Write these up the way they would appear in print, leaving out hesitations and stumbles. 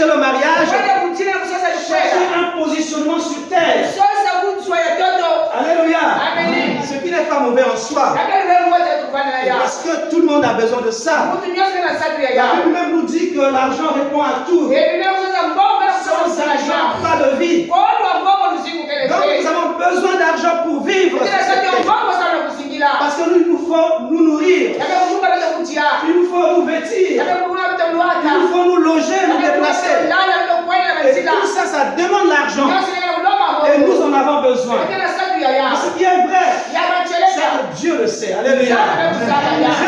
chercher le mariage, chercher un positionnement sur terre. Alléluia. Amen. Ce qui n'est pas mauvais en soi. Parce que tout le monde a besoin de ça. La Bible même nous dit que l'argent répond à tout. Sans argent, pas de vie. Donc nous avons besoin d'argent pour vivre. Parce que nous faut nous nourrir. Il nous faut nous vêtir. Il nous faut nous loger, nous déplacer. Et tout ça, ça demande l'argent. Et nous en avons besoin. Ce qui est vrai, c'est que Dieu le sait. Alléluia.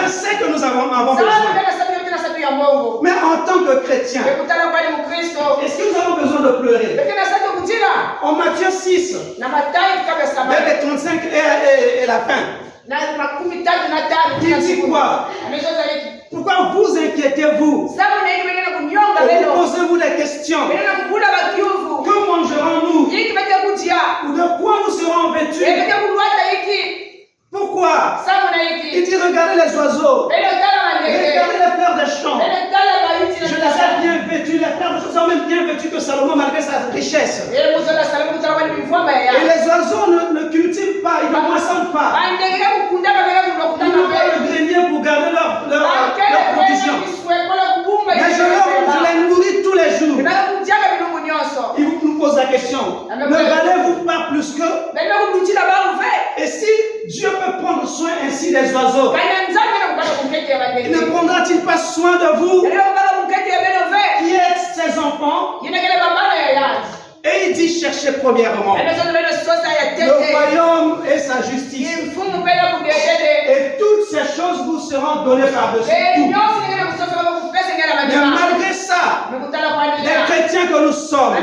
Je sais que nous avons besoin. Mais en tant que chrétien, est-ce que nous avons besoin de pleurer? En Matthieu 6, vers les 35 et la fin, il dit quoi? Pourquoi vous inquiétez-vous? Posez-vous des questions. Que mangerons-nous? Ou de quoi nous serons vêtus? Pourquoi? Il dit regardez les oiseaux. Regardez les fleurs des champs. Je les ai bien vêtus. Les fleurs des champs sont même bien vêtus que Salomon malgré sa richesse. Et les oiseaux ne cultivent pas, ils ne moissonnent pas. Ils n'ont pas le grenier pour garder leur provision. Mais je les nourris tous les jours. Il nous pose la question. Ne valez-vous pas plus que? Et si Dieu peut prendre soin ainsi des oiseaux, ne prendra-t-il pas soin de vous qui êtes ses enfants? Et il dit cherchez premièrement le royaume et sa justice. Et toutes ces choses vous seront données par-dessus tout. Mais malgré ça, les chrétiens que nous sommes,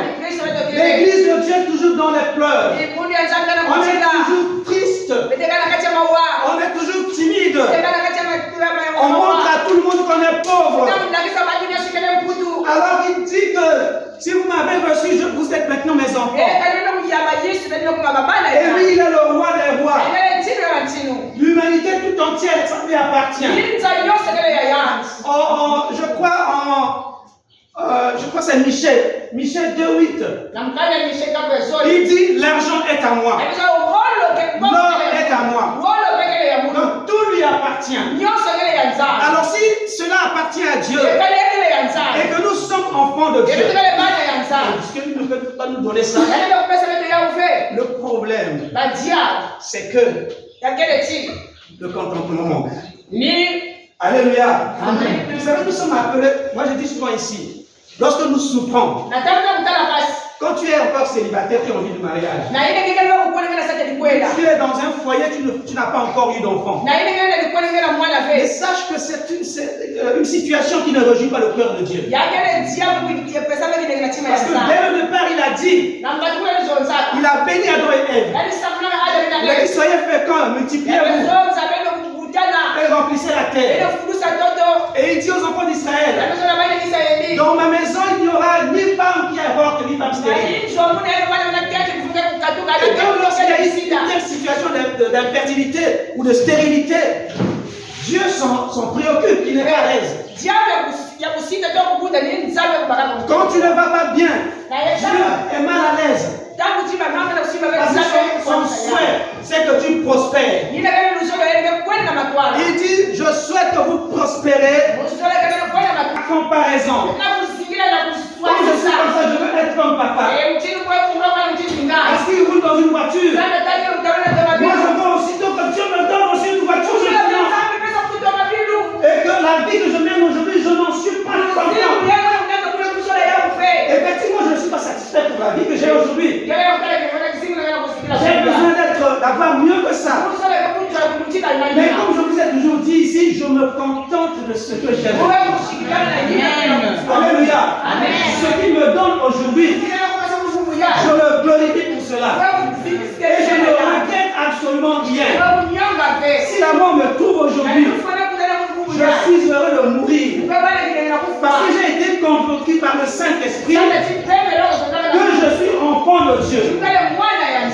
l'église de Dieu est toujours dans les pleurs. On est toujours triste. On est toujours timide. On montre à tout le monde qu'on est pauvre. Alors il dit que si vous m'avez reçu, vous êtes maintenant mes enfants. Et lui, il est le roi des rois. L'humanité tout entière, ça lui appartient. Je crois que c'est Michel 2:8. Il dit l'argent est à moi. L'or est à moi. Donc tout lui appartient. Alors si cela appartient à Dieu et que nous sommes enfants de Dieu, est-ce que ne peut pas nous donner ça? Le problème, c'est que le contentement manque. Alléluia. Amen. Vous savez, nous sommes appelés, moi je dis souvent ici, lorsque nous souffrons, quand tu es encore célibataire, tu as envie de mariage. Tu es dans un foyer, tu n'as pas encore eu d'enfant. Mais sache que c'est une situation qui ne réjouit pas le cœur de Dieu. Parce que dès le départ, il a dit, il a béni Adam et Ève. Il a dit, soyez féconds, multipliez-vous et remplissez la terre. Et il dit aux enfants d'Israël, dans ma maison, il n'y aura ni femme qui avorte, ni femme stérile. Et donc, lorsqu'il y a ici une telle situation d'infertilité ou de stérilité, Dieu s'en préoccupe, il n'est pas à l'aise. Quand tu ne vas pas bien, Dieu est mal à l'aise. Parce que son souhait, c'est que tu prospères. Il dit, je souhaite que vous prospérez à comparaison. Quand je suis comme ça, je veux être comme papa. Est-ce qu'il roule dans une voiture? Moi, je veux aussitôt que Dieu me donne aussi une voiture. Et que la vie que je mène aujourd'hui, je n'en suis pas content. Effectivement, je ne suis pas satisfait pour la vie que j'ai aujourd'hui. J'ai besoin d'avoir mieux que ça. Mais comme je vous ai toujours dit ici, je me contente de ce que j'ai. Alléluia. Ce qu'il me donne aujourd'hui, je le glorifie pour cela. Et je ne regrette absolument rien. Si la mort me trouve aujourd'hui, je suis heureux de mourir. Parce que j'ai été convaincu par le Saint-Esprit que je suis enfant de Dieu.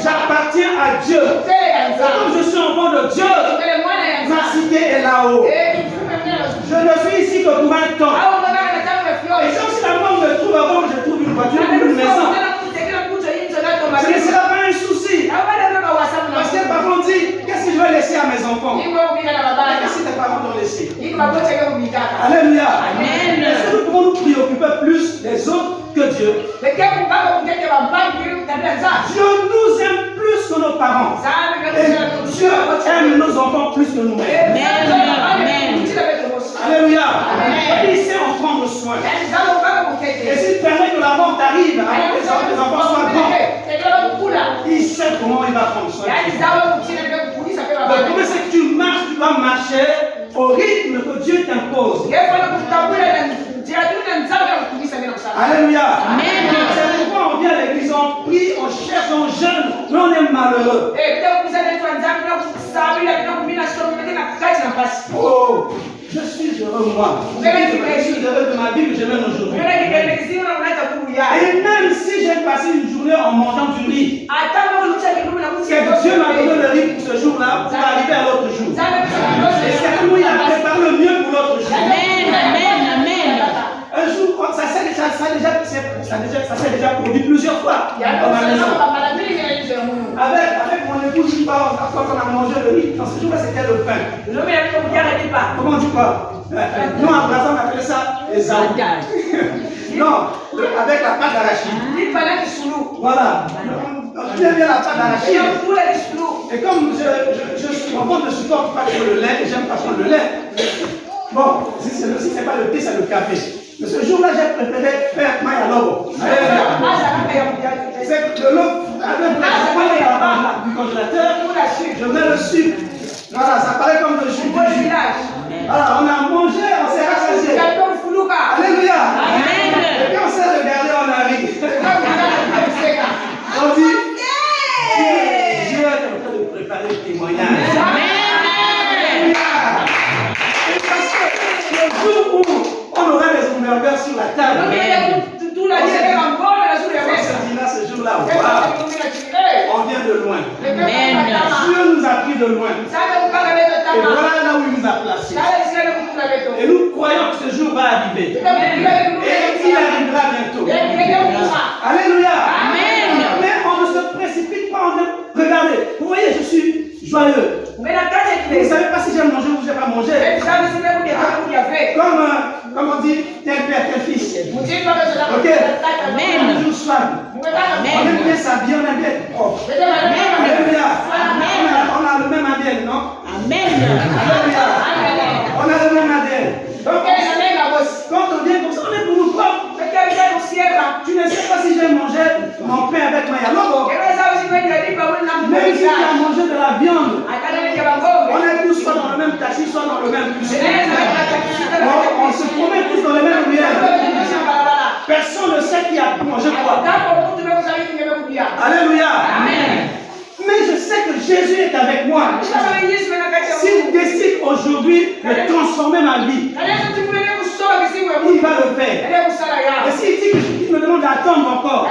J'appartiens à Dieu. Et comme je suis enfant de Dieu, ma cité est là-haut. Je ne suis ici que pour un temps. Et comme si la mort me trouve avant que je maison. Ce ne sera pas un souci. Parce que parfois on dit, qu'est-ce que je vais laisser à mes enfants? Qu'est-ce que tes parents t'ont laissé? Alléluia. Est-ce que nous pouvons nous préoccuper plus des autres que Dieu? Dieu nous aime plus que nos parents. Et Dieu aime nos enfants plus que nous-mêmes. Alléluia. Il sait en prendre soin. Et s'il permet que la mort t'arrive avant que les enfants soient grands, il sait comment il va prendre soin. Le problème, c'est que tu marches, tu dois marcher au rythme que Dieu t'impose. Alléluia. C'est pourquoi on vient à l'église, on prie, on cherche, on jeûne, mais on est malheureux. Oh, je suis heureux moi. Je suis heureux de ma vie que je mène aujourd'hui. Et même si j'ai passé une journée en mangeant du riz, c'est que Dieu m'a donné le riz pour ce jour-là pour arriver à l'autre jour. Et certainement il a préparé le mieux pour l'autre jour. Un jour, ça s'est déjà produit plusieurs fois dans ma maison. Avec mon épouse, quand on a mangé le riz, dans ce jour-là, c'était le pain. Comment on dit quoi? Nous, en Brazil, on appelle ça les algages. Non, avec la pâte d'arachide. Voilà. On bien la pâte d'arachide. Et comme je suis enfant, je ne supporte pas le lait, et j'aime pas prendre le lait. Bon, si ce n'est pas le thé, c'est le café. Mais ce jour-là, j'ai préféré faire Maya Lobo. C'est que l'eau, du congélateur, je mets le sucre. Voilà, ça paraît comme le jus. Voilà, on a mangé, on s'est rassasié. Alléluia. Et puis on s'est regardé, on a ri. On dit, Dieu est en train de préparer le témoignage. Et parce que le jour où on aura des hamburgers sur la table, ce jour-là, on vient de loin. Dieu nous a pris de loin. Et voilà là où il nous a placés. Et nous croyons que ce jour va arriver. Et il arrivera bientôt. Alléluia. Mais on ne se précipite pas. Regardez, vous voyez, je suis joyeux. Vous ne savez pas si j'ai mangé ou je n'ai pas mangé. Comme on dit, tel père, tel fils. Ok. On est toujours soif. On aime bien s'habiller, on aime bien être propre. Alléluia. On a le même ADN, non? Alléluia. On a le même ADN. Donc, quand on vient comme ça, on est pour nous propres. Tu ne sais pas si j'ai mangé mon pain avec Maya Lobo. Même si tu as mangé de la viande, on est tous soit dans le même taxi, soit dans le même bus. On se promène tous dans les mêmes ruelles. Personne ne sait qui a mangé quoi. Alléluia. Mais je sais que Jésus est avec moi. S'il décide aujourd'hui de transformer ma vie, il va le faire. Et s'il dit qu'il me demande d'attendre encore,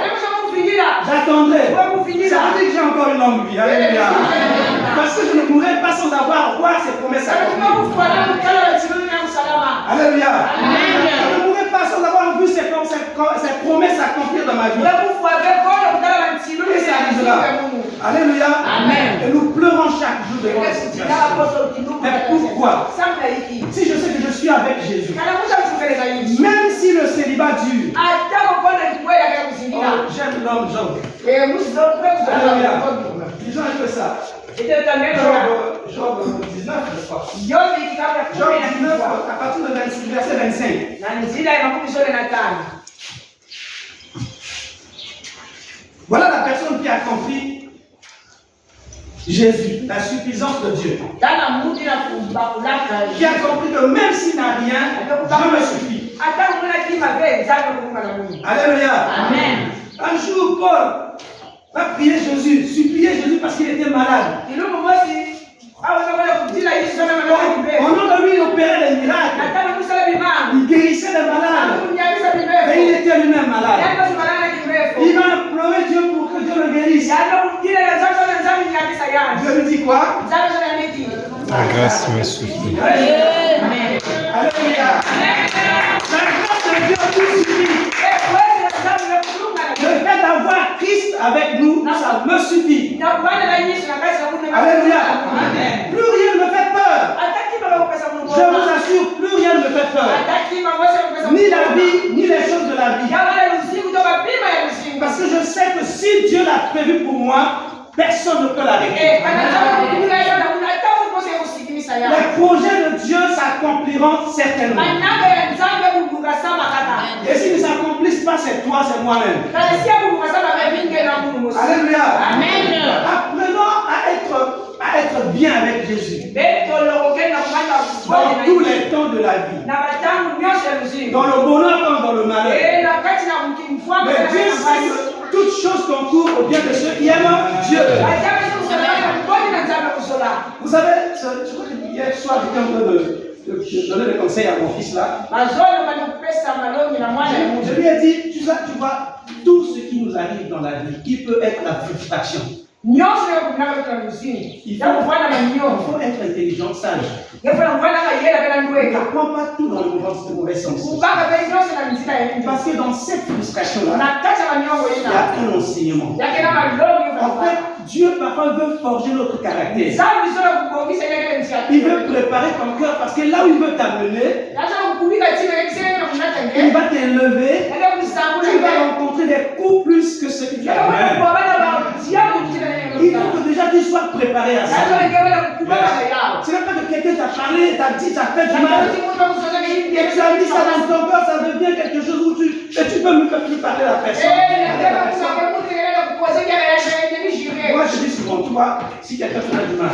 j'attendrai. Ça veut dire que j'ai encore une longue vie. Alléluia. Parce que je ne mourrai pas sans avoir voir ses promesses accomplies. Alléluia. Je ne mourrai pas sans avoir vu ses promesses accomplir dans ma vie. Et ça arrivera. Alléluia. Et nous pleurons chaque jour devant la situation. Mais pourquoi? Si je sais que je suis avec Jésus, même si le célibat dure, j'aime l'homme Job. Alléluia. Disons un peu ça. Job 19, je crois. Job 19, à partir de verset 25. Voilà la personne qui a compris Jésus, la suffisance de Dieu. Qui a compris que même s'il n'a rien, Dieu me suffit. Alléluia. Amen. Un jour, Paul va prier Jésus, supplier Jésus parce qu'il était malade. Pendant que lui, il opérait les miracles. Il guérissait les malades. Mais il était lui-même malade. Il va implorer Dieu pour que Dieu le guérisse. Dieu lui dit quoi? La grâce me suffit. Amen. Alléluia. La grâce de Dieu vous suffit. Le Christ avec nous, ça me suffit. Alléluia. Plus rien ne me fait peur. Je vous assure, plus rien ne me fait peur. Ni la vie, ni les choses de la vie. Parce que je sais que si Dieu l'a prévu pour moi, personne ne peut l'arrêter. Les projets de Dieu s'accompliront certainement. Et s'ils ne s'accomplissent pas, c'est toi, c'est moi-même. Alléluia. Amen. Apprenons à être bien avec Jésus. Dans tous les temps de la vie. Dans le bonheur comme dans le malheur. Mais Dieu sait que toutes choses concourent au bien de ceux qui aiment Dieu. Vous savez, je crois que hier soir, j'étais en train de donner des conseils à mon fils là. Je lui ai dit, tu vois, tout ce qui nous arrive dans la vie, qui peut être la frustration. Il faut être intelligent, sage. Ne prends pas tout dans le mauvais sens. Parce que dans cette frustration-là, il y a un enseignement. En fait, Dieu parfois veut forger notre caractère. Il veut préparer ton cœur parce que là où il veut t'amener, il va t'élever. Tu vas rencontrer des coups plus que ce que tu as fait. Il faut que déjà tu sois préparé à ça. Ce n'est pas que quelqu'un t'a parlé, t'a dit, t'a fait du mal. Et tu as mis ça dans ton cœur, ça devient quelque chose où tu peux même plus parler à la personne. Moi je dis souvent, tu vois, si quelqu'un fait du mal,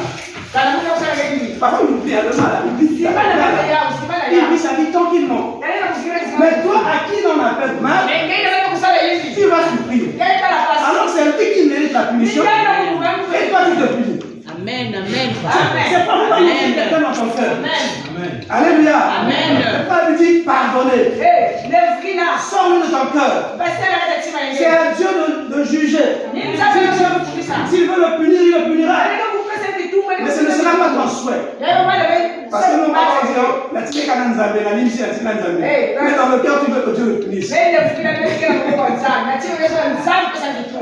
parfois il oublie le mal, il vit sa vie tranquillement. Mais toi, à qui l'on a fait mal, tu vas souffrir. Alors c'est lui qui mérite la punition. Et toi, tu te punis. Amen, amen. C'est pas pourquoi il quelqu'un dans ton cœur. Alléluia. Amen. C'est pas lui dire pardonner. Sors-le de ton cœur. C'est à Dieu de juger. S'il veut le punir, il le punira. Mais ce ne sera pas ton souhait. Parce que nous, par exemple, mais dans le cœur, tu veux que Dieu le punisse.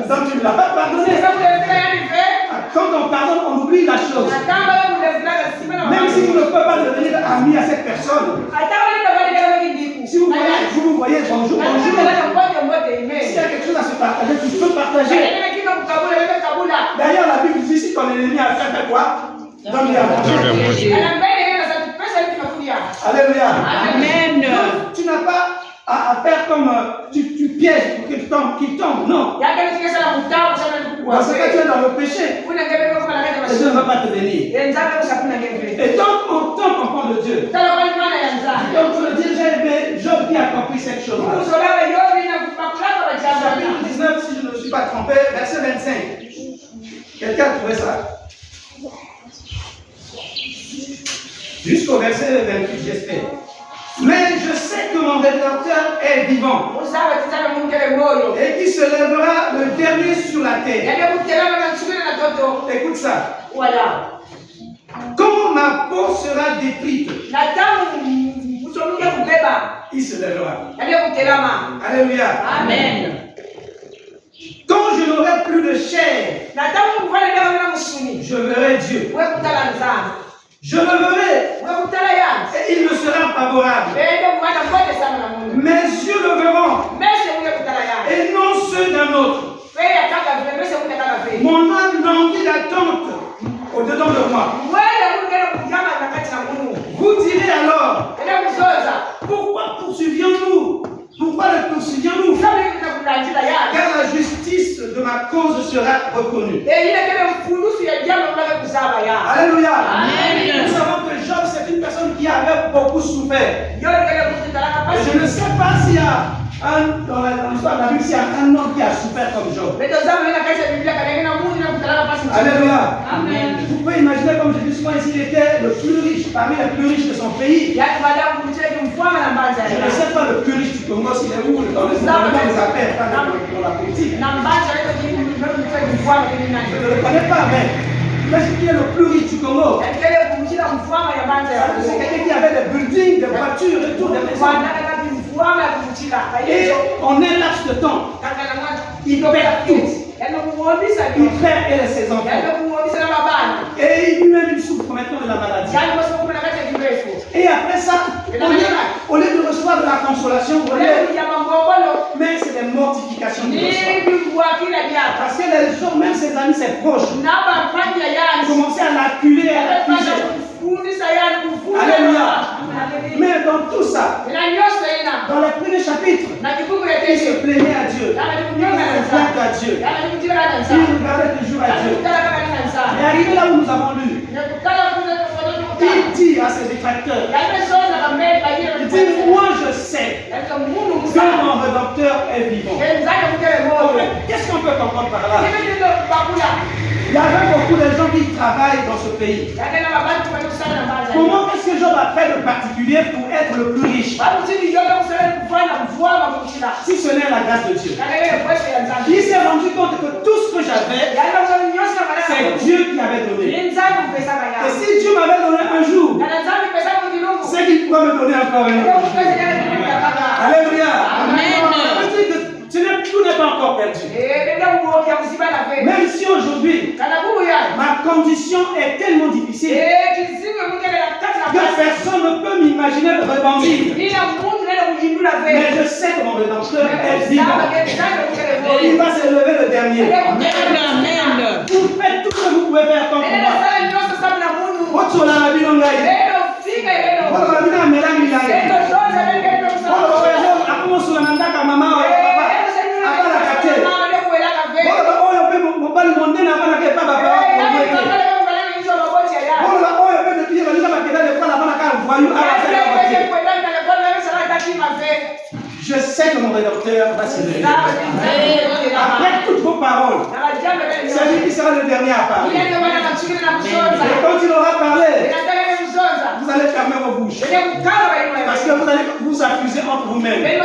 Donc tu ne l'as pas pardonné. Quand on pardonne, on oublie la chose. Même si vous ne pouvez pas devenir ami à cette personne. Si vous voyez bonjour, bonjour. S'il y a quelque chose à se partager, tu peux partager. D'ailleurs, la Bible dit si ton ennemi a fait quoi? Donne-lui à manger. Alléluia. Amen. Tu n'as pas à faire comme tu pièges pour qu'il tombe. Non. Parce que tu es dans le péché. Et Dieu ne va pas te bénir. Et donc, en tant qu'enfant de Dieu, donc le Dieu, j'ai aimé Job qui a compris cette chose-là. Chapitre 19, si je ne me suis pas trompé, verset 25. Quelqu'un a trouvé ça? Jusqu'au verset 28, j'espère. Mais je sais que mon Rédempteur est vivant et qui se lèvera le dernier sur la terre. Écoute ça. Quand ma peau sera détruite, il se lèvera. Alléluia. Amen. Quand je n'aurai plus de chair, je verrai Dieu. Je le verrai et il me sera favorable. Mes yeux le verront et non ceux d'un autre. Mon âme languit d'attente au-dedans de moi. Vous direz alors, pourquoi poursuivions-nous? Pourquoi le poursuivions-nous? Car la justice de ma cause sera reconnue. Alléluia. Amen. Nous savons que Job, c'est une personne qui avait beaucoup souffert. Et je ne sais pas s'il y a dans l'histoire de la Bible, s'il y a un homme qui a souffert comme Job. Alléluia. Amen. Vous pouvez imaginer, comme je dis souvent ici, il était le plus riche, parmi les plus riches de son pays. Je ne sais pas le plus riche du Congo, s'il est où, dans les affaires, pas dans la politique. Je ne le connais pas, mais imagine qui est le plus riche du Congo. C'est quelqu'un qui avait des buildings, des voitures et tout, des maisons. Et en un laps de temps, il perd tout. Il perd elle et ses enfants. Et lui-même il souffre maintenant de la maladie. Et après ça, au lieu de recevoir de la consolation, mais c'est des mortifications qu'il reçoit. Parce que les gens, même ses amis, ses proches, commençaient à l'acculer, à l'accuser. Alléluia. Mais dans tout ça, dans les premiers chapitres, il se plaignait à Dieu. Il regardait à Dieu. Il regardait toujours à Dieu. Et arrivé là où nous avons lu, il dit à ses détracteurs, il dit, moi je sais que mon Rédempteur est vivant. Qu'est-ce qu'on peut comprendre par là? Il y avait beaucoup de gens qui travaillent dans ce pays. Comment est-ce que Job a fait de particulier pour être le plus riche? Si ce n'est la grâce de Dieu. Il s'est rendu compte que tout ce que j'avais, c'est Dieu qui avait donné. Et si Dieu m'avait donné un jour, c'est qu'il pourrait me donner encore un autre jour. Alléluia. Amen. Tout n'est pas encore perdu. Même si aujourd'hui, ma condition est tellement difficile que personne ne peut m'imaginer rebondir. Mais je sais que mon Rédempteur est vivant. Il va se lever le dernier. Vous faites tout ce que vous pouvez faire contre moi. Je sais que mon Rédempteur va se lever. Après toutes vos paroles, c'est lui qui sera le dernier à parler. Et quand il aura parlé, vous allez fermer vos bouches. Parce que vous allez vous accuser entre vous-mêmes. Mais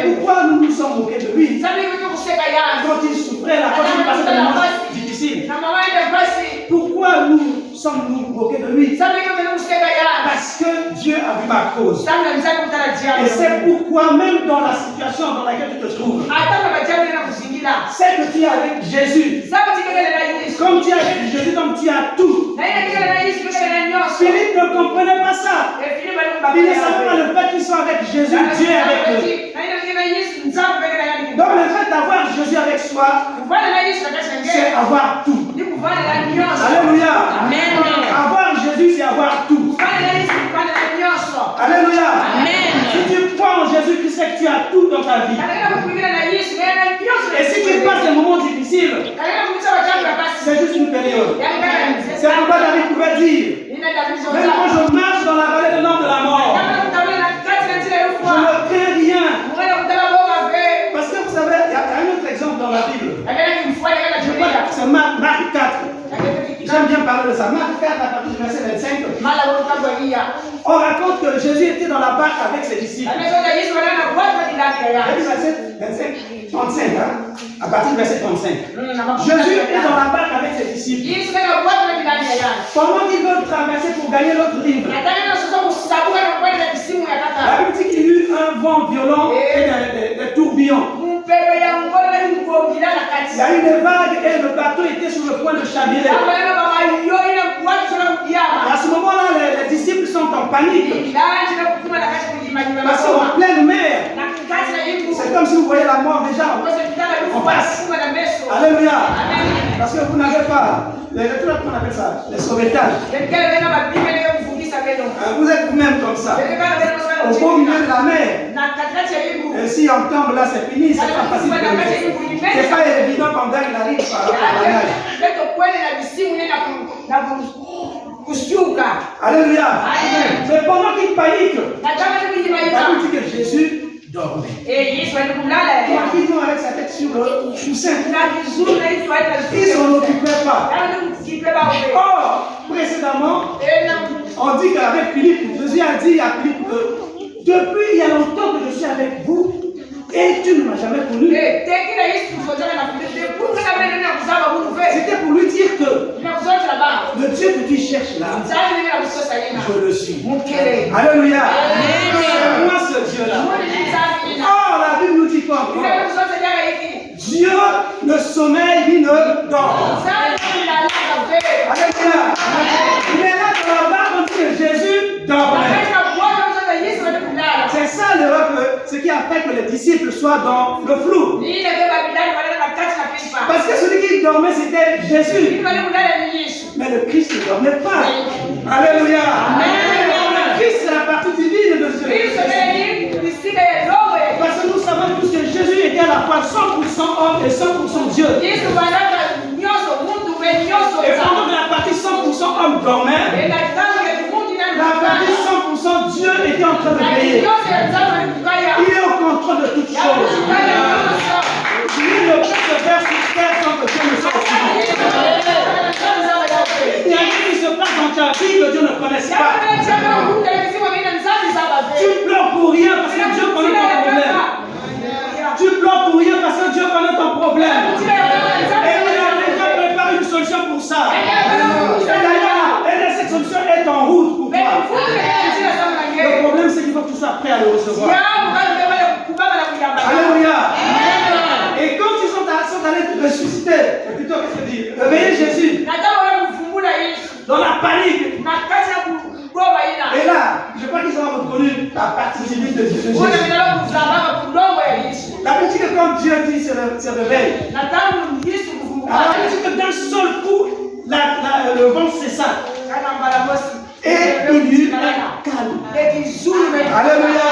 pourquoi nous nous sommes moqués de lui? Quand il souffrait, quand il passait des moments difficiles. Pourquoi nous sommes-nous moqués de lui? Parce que Dieu a vu ma cause. Et c'est pourquoi même dans la situation dans laquelle tu te trouves, c'est que tu es avec Jésus. Comme tu es avec Jésus, donc tu as tout. Philippe ne comprenait pas ça. Il ne savait pas le fait qu'il soit avec Jésus, Dieu est avec eux. Donc le fait d'avoir Jésus avec soi, c'est avoir tout. Alléluia. Amen. Avoir Jésus, c'est avoir tout. Alléluia. Amen. Si tu crois en Jésus-Christ, c'est que tu as tout dans ta vie. Et si tu passes des moments difficiles, c'est juste une période. C'est pourquoi David pouvait dire, même quand je marche dans la vallée de l'ombre de la mort, je ne crains rien. Parce que vous savez, il y a un autre exemple dans la Bible. Je crois que c'est Marc 4. J'aime bien parler de ça. Marc 4 à partir du verset 25. On raconte que Jésus était dans la barque avec ses disciples. Verset 35, hein? À partir du verset 35. Jésus est dans la barque avec ses disciples. Pendant qu'ils veulent traverser pour gagner l'autre rive, la Bible dit qu'il y eut un vent violent et des tourbillons. Il y a eu des vagues et le bateau était sur le point de chavirer. À ce moment-là, les disciples sont en panique. Parce qu'en pleine mer, c'est comme si vous voyez la mort déjà. On passe. Alléluia. Parce que vous n'avez pas, qu'on appelle ça, les sauvetages. Vous êtes vous-même comme ça. Au beau milieu de la mer. Et si on tombe là, c'est fini. C'est pas facile. C'est pas évident qu'on gagne la rive par la nage. Alléluia. Mais pendant qu'il panique, la Bible dit que Jésus dormait. Tranquillement avec sa tête sur le coussin. Il ne s'en occupait pas. Or, précédemment, on dit qu'avec Philippe, Jésus a dit à Philippe que depuis il y a longtemps que je suis avec vous et tu ne m'as jamais connu. C'était pour lui dire que le Dieu que tu cherches là, je le suis. Alléluia. C'est moi ce Dieu-là. Oh, la Bible nous dit quoi? Dieu Dieu ne sommeille ni ne dort. Alléluia. Il est là dans la barre, on dit que Jésus dormait. C'est ça l'erreur, ce qui a fait que les disciples soient dans le flou. Parce que celui qui dormait, c'était Jésus. Mais le Christ ne dormait pas. Alléluia. Le Christ, c'est la partie divine de Dieu. Parce que nous savons tous que Jésus était à la fois 100% homme et 100% Dieu. Et pendant que la partie 100% homme dormait, la partie 100% Dieu était en train de veiller. Il est au contrôle de toutes choses. Il ne peut se faire sur terre sans que Dieu ne soit au courant. Il n'y a rien qui se passe dans ta vie que Dieu ne connaisse pas. Tu pleures pour rien parce que Dieu connaît ton problème. Tu pleures pour rien parce que Dieu connaît ton problème. Et il a déjà préparé une solution pour ça. Et cette solution est en route pour toi. Le problème, c'est qu'il faut que tu sois prêt à le recevoir. Alléluia. Et quand ils sont allés te ressusciter, plutôt qu'est-ce que dit? Réveiller Jésus. Dans la panique. Et là, je crois qu'ils ont reconnu la partie divine de Jésus. La petite que quand Dieu dit se réveille. Alors, la petite que d'un seul coup, le vent cessa. Et il eut un calme. Alléluia.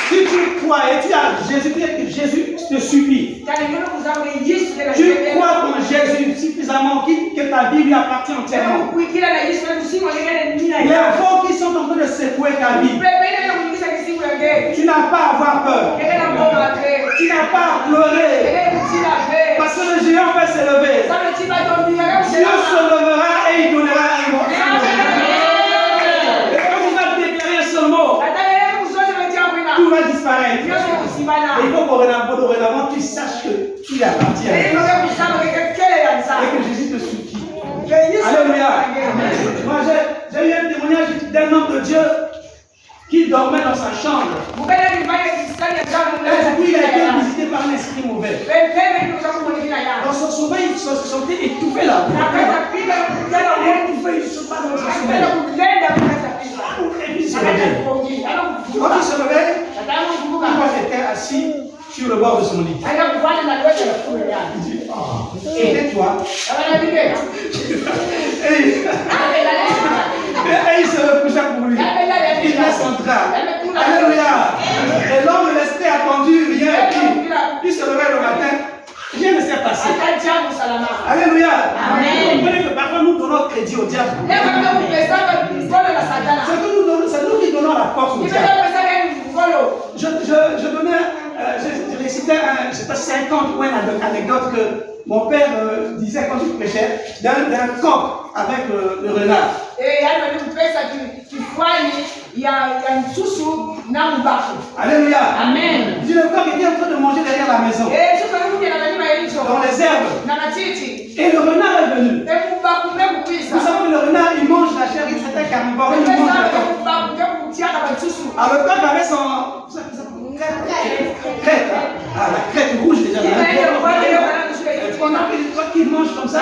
Si tu crois et tu as Jésus te suffit. Tu crois en Jésus suffisamment que ta vie lui appartient entièrement. Les vents qui sont en train de secouer ta vie, tu n'as pas à avoir peur. Tu n'as pas à pleurer. Parce que le géant va s'élever. Dieu se levera et il donnera un mot. Et quand il va déclarer un seul mot, tout va disparaître. Et il faut qu'aurénavant tu saches que tu appartiens. Et que Jésus te suffit. Alléluia. Moi j'ai eu un témoignage d'un homme de Dieu qui dormait dans sa chambre. Et puis il a été visité par un esprit mauvais. Dans son sommeil, il se sentait étouffé là. Il se passe dans son sommeil. Et puis il se réveille. Quand il se réveille, il voit quelqu'un assis sur le bord de son lit. Il dit, oh, c'était toi. Et il se recoucha pour lui. Il laisse entrer. Alléluia. Et l'homme de l'esprit a attendu rien. Et puis, il se réveille le matin. Rien ne s'est passé. Alléluia. Vous comprenez que parfois nous donnons crédit au diable. C'est nous qui donnons la force au diable. Je récitais, je sais pas, 50 ou une anecdote que mon père disait quand il prêchait d'un coq avec le renard. Alléluia. Amen. Il dit le coq était en train de manger derrière la maison. Dans les herbes. Et le renard est venu. Vous savez que le renard il mange la chair, c'est un carnivore, il mange la chair. Alors le coq avait son crête, la crête rouge déjà. On a fait des trucs qui mangent comme ça.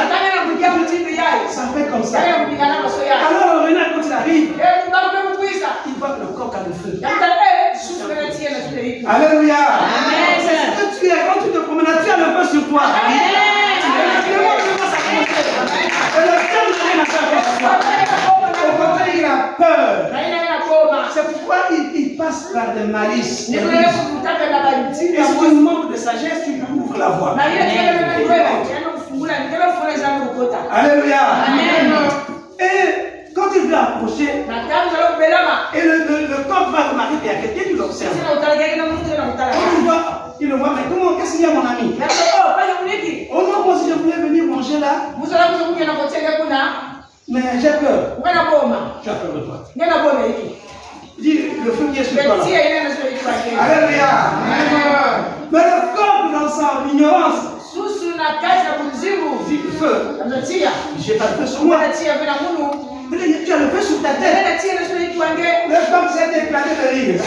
Ça fait comme ça. Alors le renard quand il arrive, il voit que le coq a le feu. Alléluia. C'est ce que tu es quand tu te promènes, tu as le feu sur toi. Et le diable n'a rien à faire avec toi. Au contraire, il a peur. C'est pourquoi il passe par des malices. Et si tu manques de sagesse, tu lui ouvres la voie. Alléluia. Et quand il veut approcher, et le coq va remarquer qu'il y a quelqu'un qui l'observe. Il le voit, mais comment, qu'est-ce qu'il y a mon ami? Oh non, moi si je voulais venir manger là, mais j'ai peur. Tu as peur de toi. Dis le feu qui est sur toi là. Alléluia. Mais le coq dans son ignorance dit le feu. J'ai pas de feu sur moi. Tu as le feu sur ta tête. Le feu s'est éclaté de rire.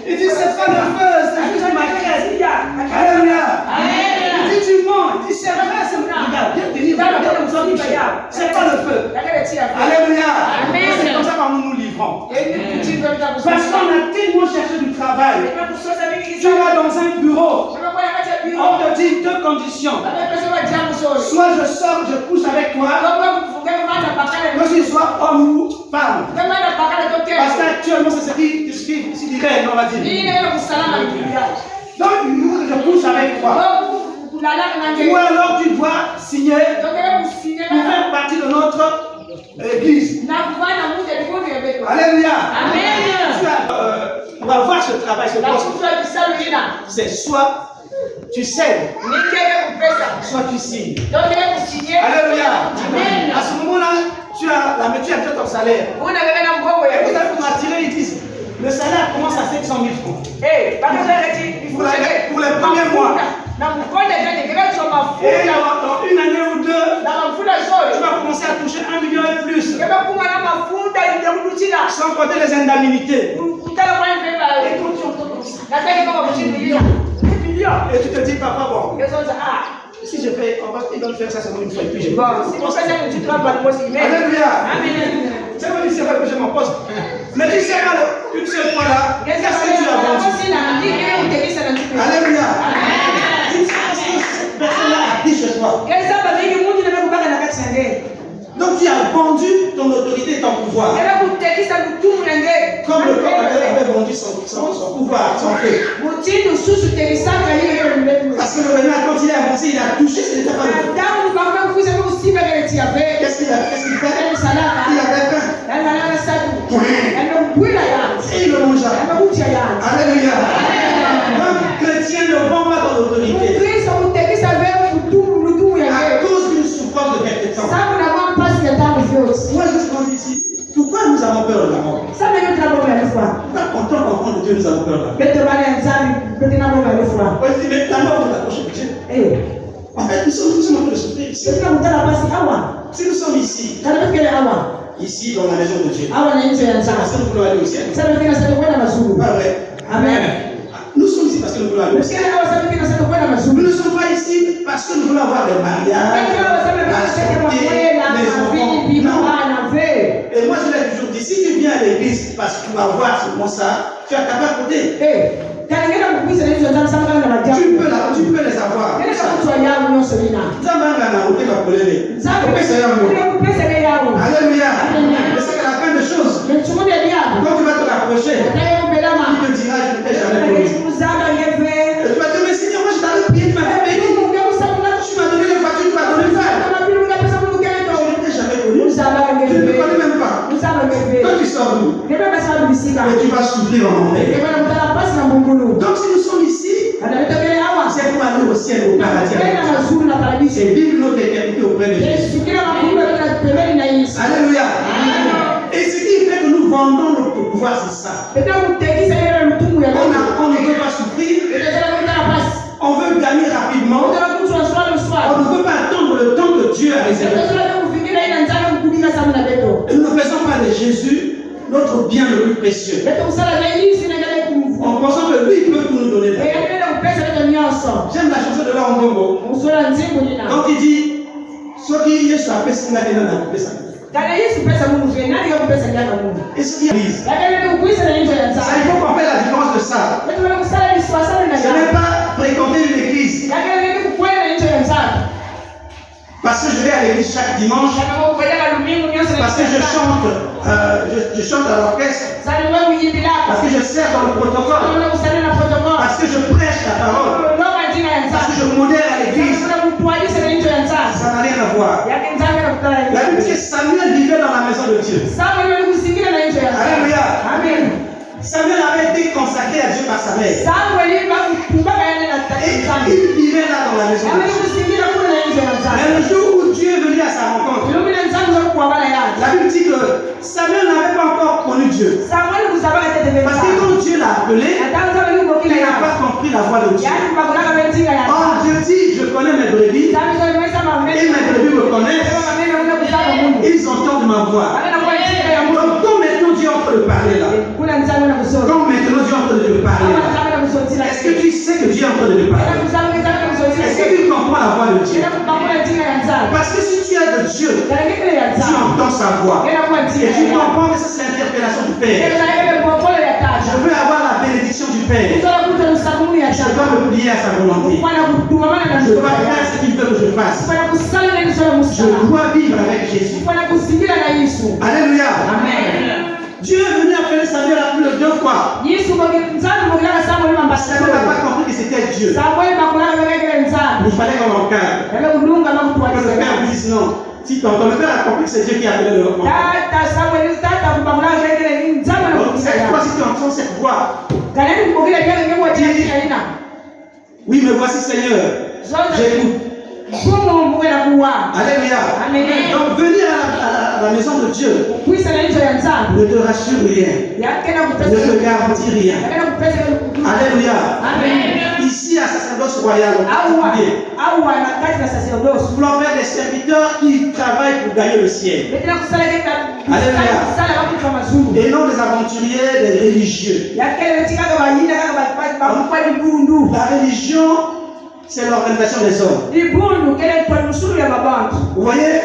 Il dit, c'est pas le feu, c'est juste ma crête. Alléluia. Il dit, tu mens. Il dit, c'est vrai, c'est mon regard. Viens te dire, c'est pas le feu. Alléluia. C'est comme ça que nous nous livrons. Parce qu'on a tellement cherché du travail. Tu vas dans un bureau. On te dit deux conditions. Soit je sors, je couche avec toi. Que tu sois homme ou femme. Parce qu'actuellement, c'est ce qui dirait, on va dire. Donc, je couche avec toi. Ou alors tu dois signer pour faire partie de notre église. Alléluia. Pour avoir ce travail, ce poste, c'est soit tu cèdes, soit tu signes. Alléluia. À ce moment-là, tu as déjà ton salaire. Et vous avez pour m'attirer, ils disent, le salaire commence à 700 000 francs. Pour les premiers mois. Et dans une année ou deux, tu vas commencer à toucher 1 million et plus. Sans compter les indemnités. Et tu te dis, papa, bon, si je fais, ils vont faire ça seulement une fois et puis je vais. Alléluia. C'est vrai que je m'en pose. Mais tu sais pas, une seule fois là, qu'est-ce que tu as vendu? Alléluia. Cette personne-là a dit chez toi. Donc tu as vendu ton autorité et ton pouvoir. Comme le corps avait vendu son pouvoir, son feu. Parce que le renard, quand il a avancé, il a touché, ce n'était pas le feu. Qu'est-ce qu'il fait? Il avait faim. Et il le mangea. Alléluia. Un chrétien ne vend pas ton autorité. À cause d'une souffrance de quelque temps. Moi, je pense ici, pourquoi nous avons peur de la mort? Pourquoi en tant qu'enfant de Dieu, nous avons peur de la mort? On dit, mais la mort nous approche de Dieu. En fait, nous sommes en train de souffrir ici. Si nous sommes ici, ici dans la maison de Dieu, c'est parce que nous voulons aller au ciel. Pas vrai? Amen. Nous sommes ici parce que nous voulons aller au ciel. Nous ne sommes pas ici parce que nous voulons avoir des mariages, les enfants. Et moi je l'ai toujours dit, si tu viens à l'église parce que tu vas voir seulement ça, tu as ta part côté. Tu peux les avoir. Alléluia. Mais c'est la fin des choses. Quand tu vas te rapprocher, il te dira, je ne t'ai jamais connu. Et tu vas te dire, mais Seigneur, moi je t'avais prié, tu m'avais béni. Tu m'as donné les voitures, tu m'as donné le fer. Je ne t'ai jamais connu. Je ne te connais même pas. Toi tu sors d'où? Et tu vas souffrir en enfer. Donc si nous sommes ici, c'est pour aller au ciel, au paradis. Et vivre notre éternité auprès de Jésus. Alléluia. Et ce qui fait que nous vendons notre pouvoir, c'est ça. On ne veut pas souffrir. On veut gagner rapidement. On ne veut pas attendre le temps que Dieu a réservé. Et nous ne faisons pas de Jésus notre bien le plus précieux. En pensant que lui peut tout nous donner. J'aime la chanson de Laurent Bongo. Quand il dit, ce qui est sur la paix, c'est la paix. Et ce qui est ça, il faut qu'on fasse la différence de ça. Ce n'est pas fréquenter une église. Parce que je vais à l'église chaque dimanche. Parce que je chante à l'orchestre. Parce que je sers dans le protocole. Parce que je prêche la parole. Parce que je modère à l'église. Ça n'a rien à voir. La Bible dit que Samuel vivait dans la maison de Dieu. Alléluia. Samuel avait été consacré à Dieu par sa mère. Et il vivait là dans la maison de Dieu. Mais le jour où Dieu est venu à sa rencontre, la Bible dit que Samuel n'avait pas encore connu Dieu. Parce que quand Dieu l'a appelé, il n'a pas compris la voix de Dieu. Or Dieu dit, je connais mes brebis, et mes brebis me connaissent. Ils ils entendent ma voix. Donc, quand maintenant Dieu est en train de parler là, quand maintenant Dieu est en train de te parler là, est-ce que tu sais que Dieu est en train de te parler? Est-ce que tu comprends la voix de Dieu? Parce que si tu es de Dieu, tu entends sa voix. Et tu comprends que ça c'est l'interpellation du Père. Je veux avoir la bénédiction du Père. Je dois me plier à sa volonté. Je dois faire ce qu'il veut que je fasse. Je dois vivre avec Jésus. Alléluia. Amen. Dieu est venu appeler Samuel à plus de 2 fois. Samuel n'a pas compris que c'était Dieu. Il fallait qu'on l'encadre. Que le Père dise non. Si ton père a compris que c'est Dieu qui a appelé le enfant. Cette fois, si tu entends cette voix, oui, me voici Seigneur. J'écoute. Alléluia. Donc venir à la maison de Dieu ne te rassure rien, ne te garantit rien. Alléluia. Ici à sacerdoce royal, nous voulons faire des serviteurs qui travaillent pour gagner le ciel. Alléluia. Et non des aventuriers, des religieux. La religion, c'est l'organisation des hommes. Vous voyez,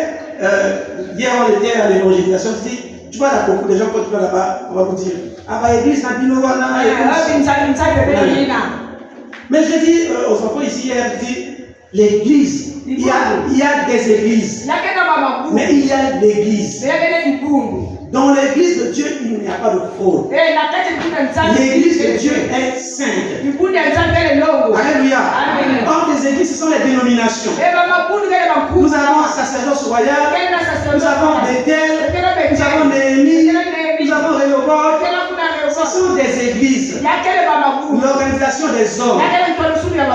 hier on était à l'évangélisation, tu vois là, beaucoup de gens quand tu vas là-bas, on va vous dire, ah bah l'église n'a pas mais je dis aux enfants ici hier, je dis, l'église, il y a des églises, mais il y a l'église. Dans l'église de Dieu, il n'y a pas de fraude. L'église de Dieu est sainte. Alléluia. Or, les églises, ce sont les dénominations. Nous avons un sacerdoce royal, nous avons Bethel, nous avons Néhémie, nous avons Rehoboth. Ce sont des églises, l'organisation des hommes.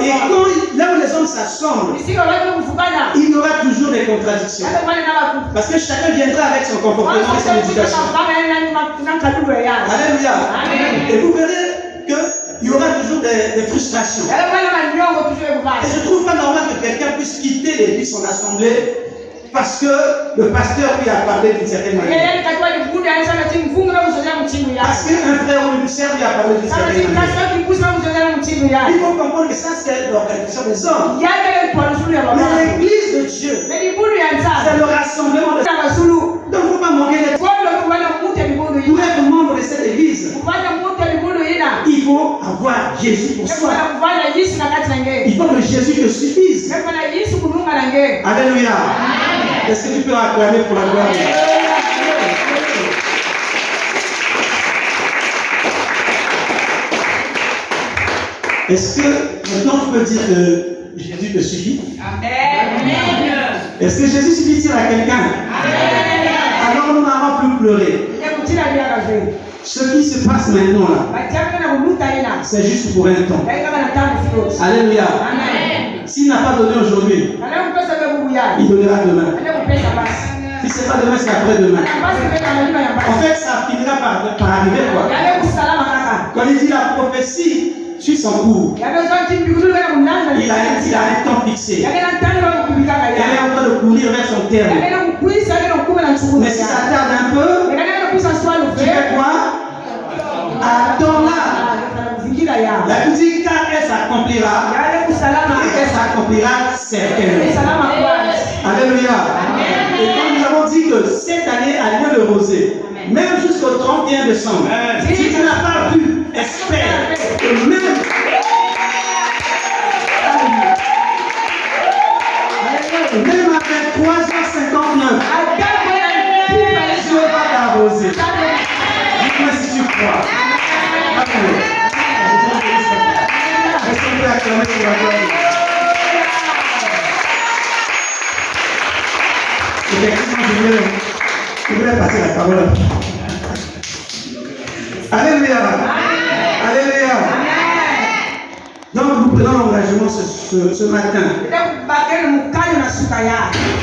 Et quand, là où les hommes s'assemblent, il y aura toujours des contradictions. Parce que chacun viendra avec son comportement et son éducation. Alléluia. Et vous verrez qu'il y aura toujours des frustrations. Et je ne trouve pas normal que quelqu'un puisse quitter l'église, son assemblée, parce que le pasteur lui a parlé d'une certaine manière. Parce qu'un frère ou une sœur lui a parlé d'une certaine manière. Il faut comprendre que ça c'est l'organisation des hommes. Mais l'église de Dieu, c'est le rassemblement de donc il ne faut pas manquer les pour être membre de cette église. Il faut avoir Jésus pour soi. Il faut que Jésus te suffise. Alléluia. Est-ce que tu peux acclamer pour la gloire de Dieu? Est-ce que maintenant tu peux dire que Jésus te suffit? Amen. Est-ce que Jésus suffit à quelqu'un? Alors nous n'allons plus pleurer. Ce qui se passe maintenant là, c'est juste pour un temps. Alléluia. S'il n'a pas donné aujourd'hui, il donnera demain. Si ce n'est pas demain, c'est après-demain. En fait, ça finira par arriver quoi. Quand il dit la prophétie suit son cours, il a un temps fixé. Elle est en train de courir vers son terme. Mais si ça tarde un peu, tu fais quoi? Attends-la. La petite car elle s'accomplira. Et elle s'accomplira certainement. Alléluia. Et comme nous avons dit que cette année a lieu le rosé, même jusqu'au 31 décembre, si tu n'as pas vu, espère que même après 3h59, Dieu va t'arroser. Dis-moi si tu crois. Est-ce qu'on peut acclamer sur la gloire? Effectivement, je voulais passer la parole. Alléluia. Alléluia. Donc nous prenons l'engagement ce matin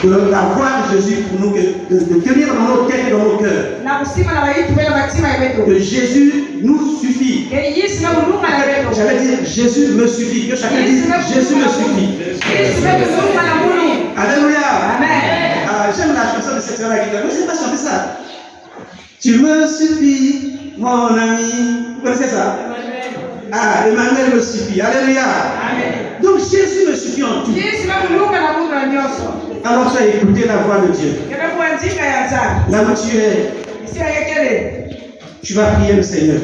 de voir Jésus pour nous, de tenir dans nos têtes et dans nos cœurs. Que Jésus nous suffit. J'allais dire Jésus me suffit. Que chacun dise Jésus me suffit. Alléluia. J'aime la chanson de cette soeur-là. Je ne sais pas ça. Tu me suffis, mon ami. Vous connaissez ça? Ah, Emmanuel me suffit. Alléluia. Donc Jésus me suffit en tout. Alors tu as écouté la voix de Dieu. Là où tu es, tu vas prier le Seigneur.